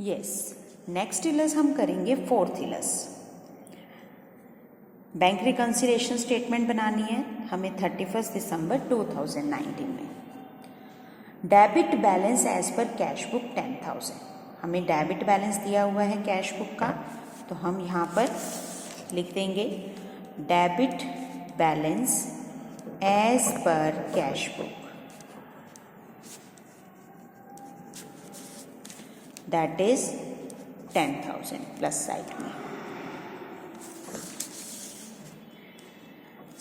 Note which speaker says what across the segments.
Speaker 1: Yes, next illus हम करेंगे fourth illus. Bank reconciliation statement बनानी है हमें 31 दिसंबर 2019 में। Debit balance as per cash book 10,000। हमें डेबिट बैलेंस दिया हुआ है कैश बुक का, तो हम यहाँ पर लिख देंगे debit balance as per cash book, that is 10,000 plus side में।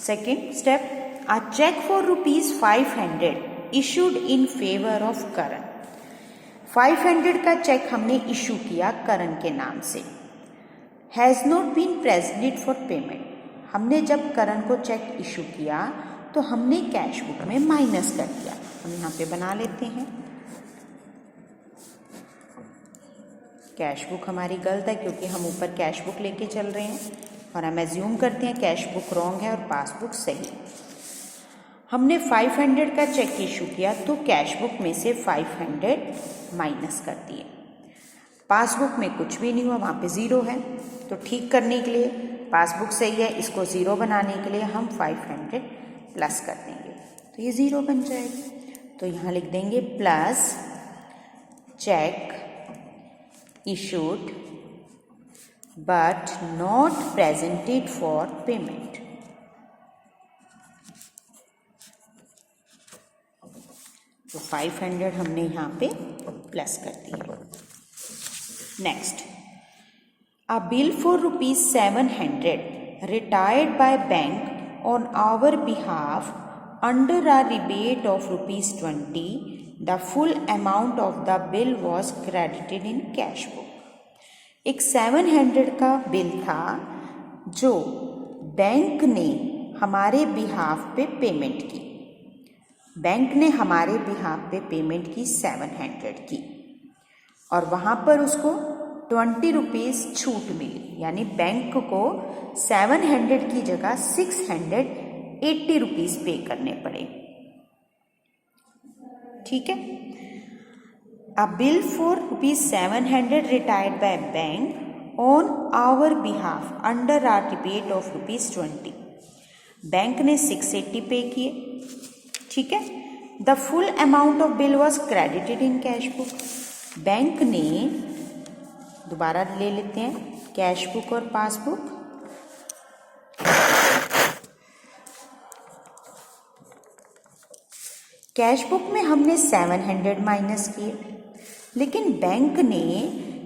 Speaker 1: Second step, a check for ₹500 issued in favor of Karan. 500 का चेक हमने इशू किया करण के नाम से। Has not been presented for payment. हमने जब करण को चेक इशू किया तो हमने कैश बुक में माइनस कर दिया। हम यहाँ पे बना लेते हैं, कैश बुक हमारी गलत है क्योंकि हम ऊपर कैश बुक लेके चल रहे हैं और हम एज्यूम करते हैं कैश बुक रॉन्ग है और पासबुक सही। हमने 500 का चेक इशू किया तो कैश बुक में से 500 माइनस कर दिए। पासबुक में कुछ भी नहीं हुआ, वहाँ पे ज़ीरो है, तो ठीक करने के लिए पासबुक सही है, इसको ज़ीरो बनाने के लिए हम 500 प्लस कर देंगे तो ये ज़ीरो बन जाएगी। तो यहाँ लिख देंगे plus check issued but not presented for payment। तो 500 हमने यहाँ पे प्लस कर दिया। Next, a bill for ₹700 retired by bank on our behalf under a rebate of ₹20। The full amount of the bill was credited in cash book। एक 700 का bill था जो बैंक ने हमारे बिहाफ पे पेमेंट की। बैंक ने हमारे बिहाफ पे पेमेंट की 700 की और वहाँ पर उसको 20 रुपीज़ छूट मिली, यानी बैंक को 700 की जगह 680 रुपीज़ पे करने पड़े। ठीक है, A bill for ₹700 retired by bank on our behalf under a rebate of ₹20। Bank ने 680 पे किए, ठीक है। The full amount of bill was credited in cash book। Bank ने, दोबारा ले लेते हैं कैश बुक और पासबुक। कैश बुक में हमने 700 माइनस किए, लेकिन बैंक ने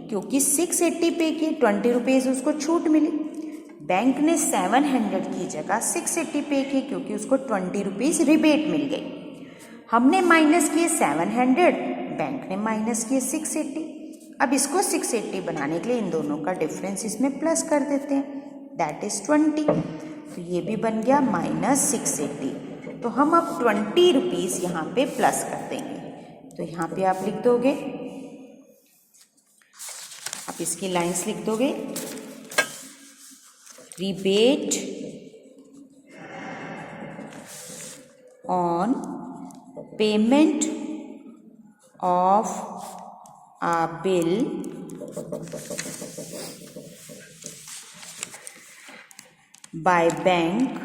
Speaker 1: क्योंकि 680 पे किए, 20 रुपीज़ उसको छूट मिली। बैंक ने 700 की जगह 680 पे किए क्योंकि उसको 20 रुपीज़ रिबेट मिल गई। हमने माइनस किए 700, बैंक ने माइनस किए 680। अब इसको 680 बनाने के लिए इन दोनों का डिफरेंस इसमें प्लस कर देते हैं, दैट इज 20। तो ये भी बन गया -680। तो हम अब 20 रुपीज़ यहाँ पे प्लस कर देंगे। तो यहाँ पे आप लिख दोगे, आप इसकी लाइंस लिख दोगे, rebate on payment of a bill by bank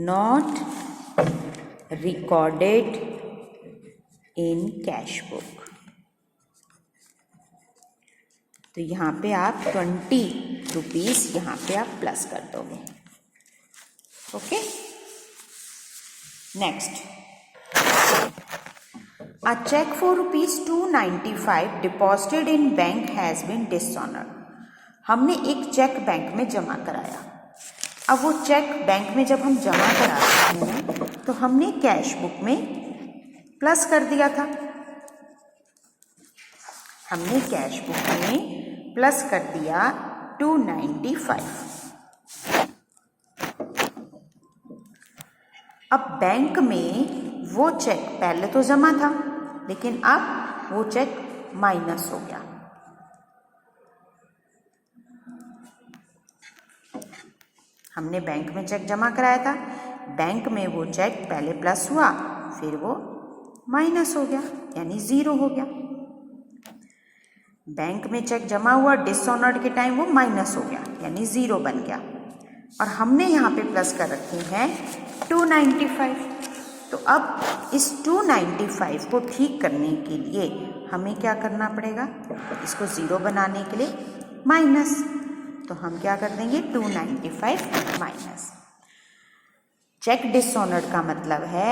Speaker 1: not recorded in cash book। तो यहाँ पे आप 20 रुपीज़ यहाँ पे आप प्लस कर दोगे। Okay, next, A check for ₹295 deposited in bank has been dishonored। हमने एक चेक बैंक में जमा कराया। अब वो चेक बैंक में जब हम जमा कराते हैं तो हमने कैश बुक में प्लस कर दिया था। हमने कैश बुक में प्लस कर दिया 295। अब बैंक में वो चेक पहले तो जमा था, लेकिन अब वो चेक माइनस हो गया। हमने बैंक में चेक जमा कराया था, बैंक में वो चेक पहले प्लस हुआ, फिर वो माइनस हो गया, यानी ज़ीरो हो गया। बैंक में चेक जमा हुआ, डिसऑनर्ड के टाइम वो माइनस हो गया यानी 0 बन गया, और हमने यहाँ पे प्लस कर रखे हैं 295। तो अब इस 295 को ठीक करने के लिए हमें क्या करना पड़ेगा, इसको 0 बनाने के लिए माइनस, तो हम क्या कर देंगे 295 माइनस। चेक डिसऑनर्ड का मतलब है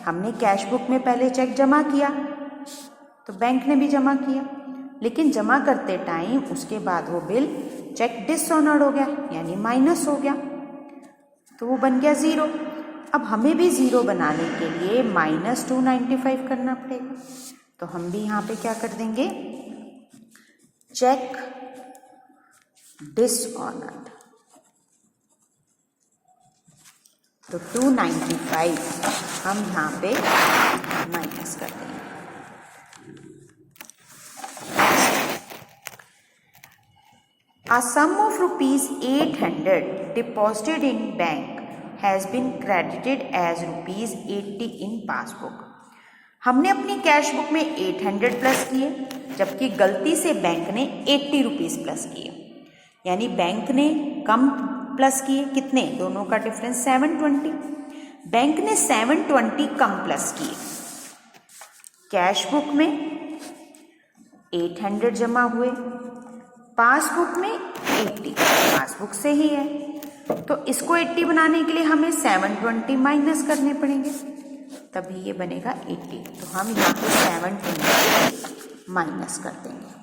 Speaker 1: हमने कैश बुक में पहले चेक जमा किया तो बैंक ने भी जमा किया, लेकिन जमा करते टाइम उसके बाद वो बिल चेक डिसऑनर्ड हो गया यानी माइनस हो गया, तो वो बन गया 0। अब हमें भी 0 बनाने के लिए माइनस 295 करना पड़ेगा, तो हम भी यहाँ पे क्या कर देंगे, चेक डिसऑनर्ड। तो 295 हम यहाँ पे माइनस कर देंगे। A sum of rupees 800 deposited in bank has been credited as rupees 80 in passbook. हमने अपनी कैश बुक में 800 प्लस किए, जबकि गलती से बैंक ने 80 रुपीज़ प्लस किए, यानी बैंक ने कम प्लस किए, कितने, दोनों का डिफरेंस 720, बैंक ने 720 कम प्लस किए। कैश बुक में 800 जमा हुए, पासबुक में 80, पासबुक से ही है, तो इसको 80 बनाने के लिए हमें 720 माइनस करने पड़ेंगे, तभी ये बनेगा 80। तो हम यहाँ पे 720 माइनस कर देंगे,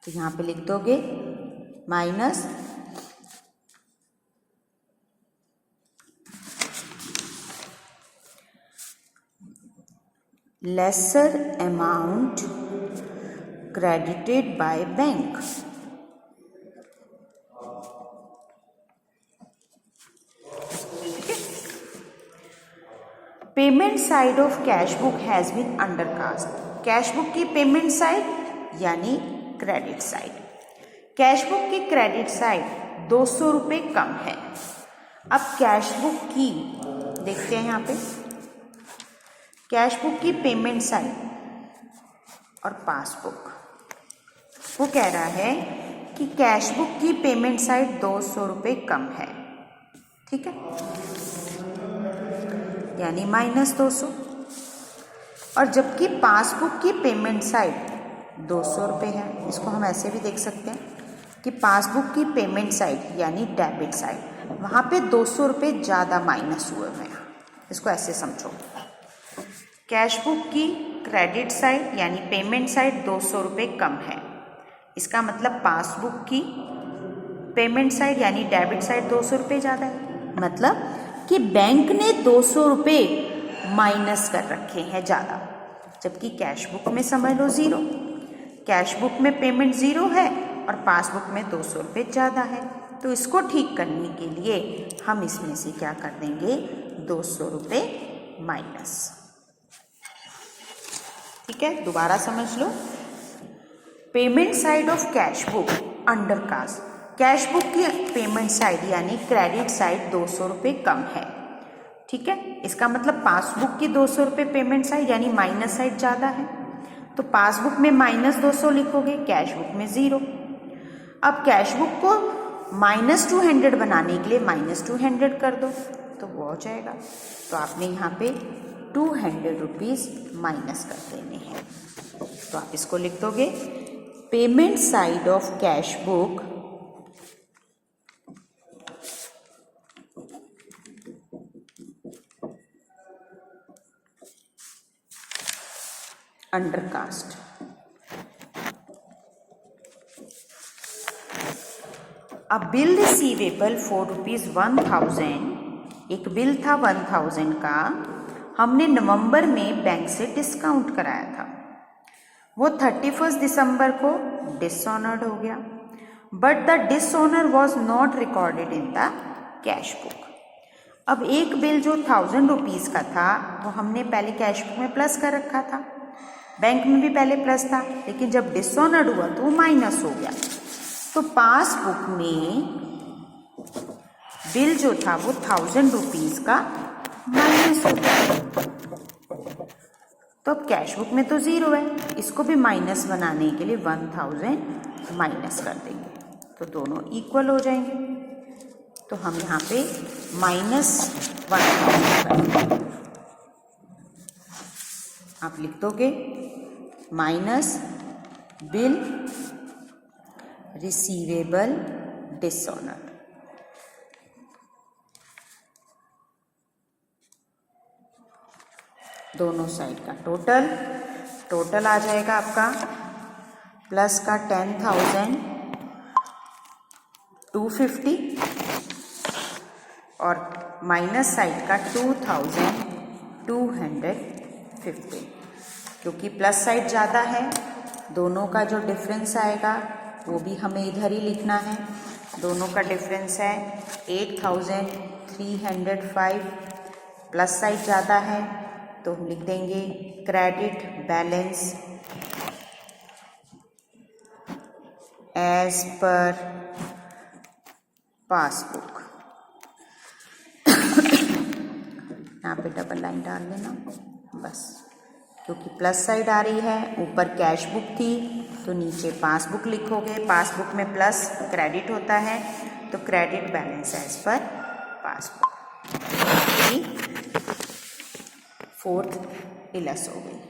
Speaker 1: तो यहाँ पे लिख दोगे minus lesser amount credited by bank। Payment side of cash book has been undercast. Cash book की पेमेंट साइड यानी क्रेडिट साइड, कैश बुक की क्रेडिट साइड 200 रुपये कम है। अब कैश बुक की देखते हैं, यहाँ पे कैश बुक की पेमेंट साइड और पासबुक, वो कह रहा है कि कैश बुक की पेमेंट साइड 200 रुपये कम है, ठीक है, यानी माइनस 200, और जबकि पासबुक की पेमेंट साइड 200 रुपये है, इसको हम ऐसे भी देख सकते हैं कि पासबुक की पेमेंट साइड यानी डेबिट साइड, वहाँ पे 200 रुपये ज़्यादा माइनस हुए हैं, इसको ऐसे समझो। कैश बुक की क्रेडिट साइड यानी पेमेंट साइड 200 रुपये कम है, इसका मतलब पासबुक की पेमेंट साइड यानी डेबिट साइड 200 रुपये ज़्यादा है, मतलब कि बैंक ने 200 रुपये माइनस कर रखे हैं ज़्यादा, जबकि कैश बुक में समझ लो 0, कैश बुक में पेमेंट 0 है और पासबुक में 200 रुपये ज़्यादा है, तो इसको ठीक करने के लिए हम इसमें से क्या कर देंगे, 200 रुपये माइनस, ठीक है। दोबारा समझ लो, payment side of cash book undercast, cash book की पेमेंट साइड यानी क्रेडिट साइड 200 रुपये कम है, ठीक है, इसका मतलब पासबुक की 200 रुपये पेमेंट साइड यानी माइनस साइड ज़्यादा है, तो पासबुक में माइनस 200 लिखोगे, कैश बुक में 0। अब कैश बुक को माइनस 200 बनाने के लिए माइनस 200 कर दो तो वो हो जाएगा, तो आपने यहाँ पे 200 रुपीज़ माइनस कर देने हैं, तो आप इसको लिख दोगे payment side of cash book undercast. A bill receivable for ₹1000, एक बिल था 1000 का, हमने नवंबर में बैंक से डिस्काउंट कराया था, वो 31 दिसंबर को डिसऑनर्ड हो गया, but the dishonour was not recorded in the cash book. अब एक बिल जो 1000 रुपीज़ का था वो हमने पहले कैश बुक में प्लस कर रखा था, बैंक में भी पहले प्लस था, लेकिन जब डिसऑनर्ड हुआ तो वो माइनस हो गया, तो पासबुक में बिल जो था वो 1000 रुपीज़ का माइनस हो गया। तो अब कैश बुक में तो 0 है, इसको भी माइनस बनाने के लिए 1000 माइनस कर देंगे तो दोनों इक्वल हो जाएंगे। तो हम यहाँ पे -1000 कर देंगे। आप लिख दोगे माइनस बिल रिसीवेबल डिसऑनर। दोनों साइड का टोटल आ जाएगा आपका प्लस का 10,250 और माइनस साइड का 2,250। क्योंकि प्लस साइड ज़्यादा है, दोनों का जो डिफरेंस आएगा वो भी हमें इधर ही लिखना है। दोनों का डिफरेंस है 8,305, प्लस साइड ज़्यादा है तो हम लिख देंगे credit balance as per passbook. यहाँ पे डबल लाइन डाल लेना बस, क्योंकि प्लस साइड आ रही है, ऊपर कैश बुक थी तो नीचे पासबुक लिखोगे। पासबुक में प्लस क्रेडिट होता है तो credit balance as per passbook. 4th illus हो गई।